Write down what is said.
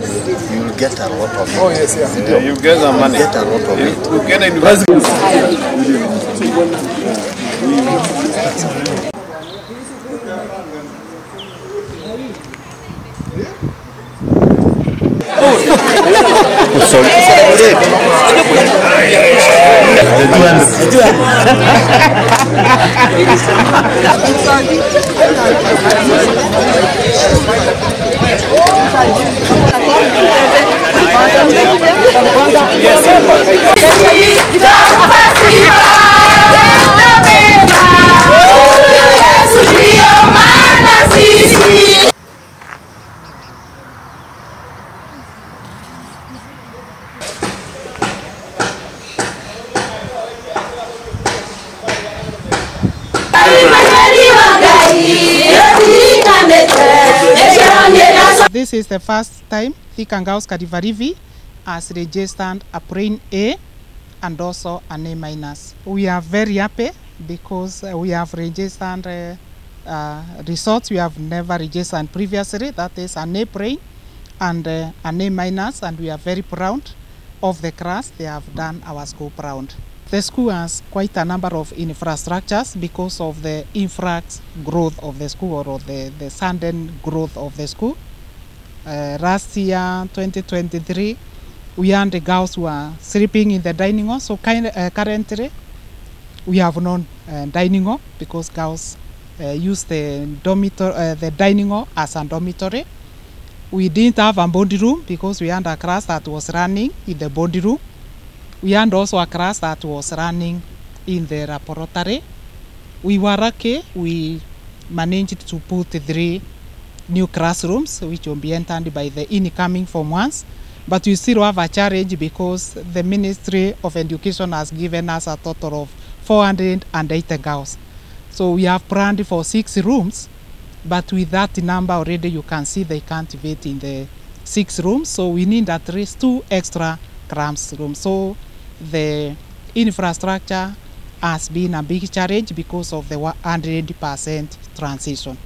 You will get a lot of it. Oh yes, yeah. You get the money. Get a lot of it. You get a university. This is the first time Thika Karibaribi has registered a brain A and also an A-. We are very happy because we have registered results we have never registered previously, that is an A brain and an A-, and we are very proud of the class. They have done our school proud. The school has quite a number of infrastructures because of the influx growth of the school, or the sudden growth of the school. Last year, 2023, we had the girls who are sleeping in the dining hall. So currently, we have no dining hall because girls use the dining hall as a dormitory. We didn't have a body room because we had a class that was running in the body room. We had also a class that was running in the laboratory. We were lucky. We managed to put 3 new classrooms, which will be entered by the incoming Form 1s. But we still have a challenge because the Ministry of Education has given us a total of 480 girls. So we have planned for 6 rooms, but with that number already you can see they can't fit in the 6 rooms. So we need at least 2 extra classrooms. So the infrastructure has been a big challenge because of the 100% transition.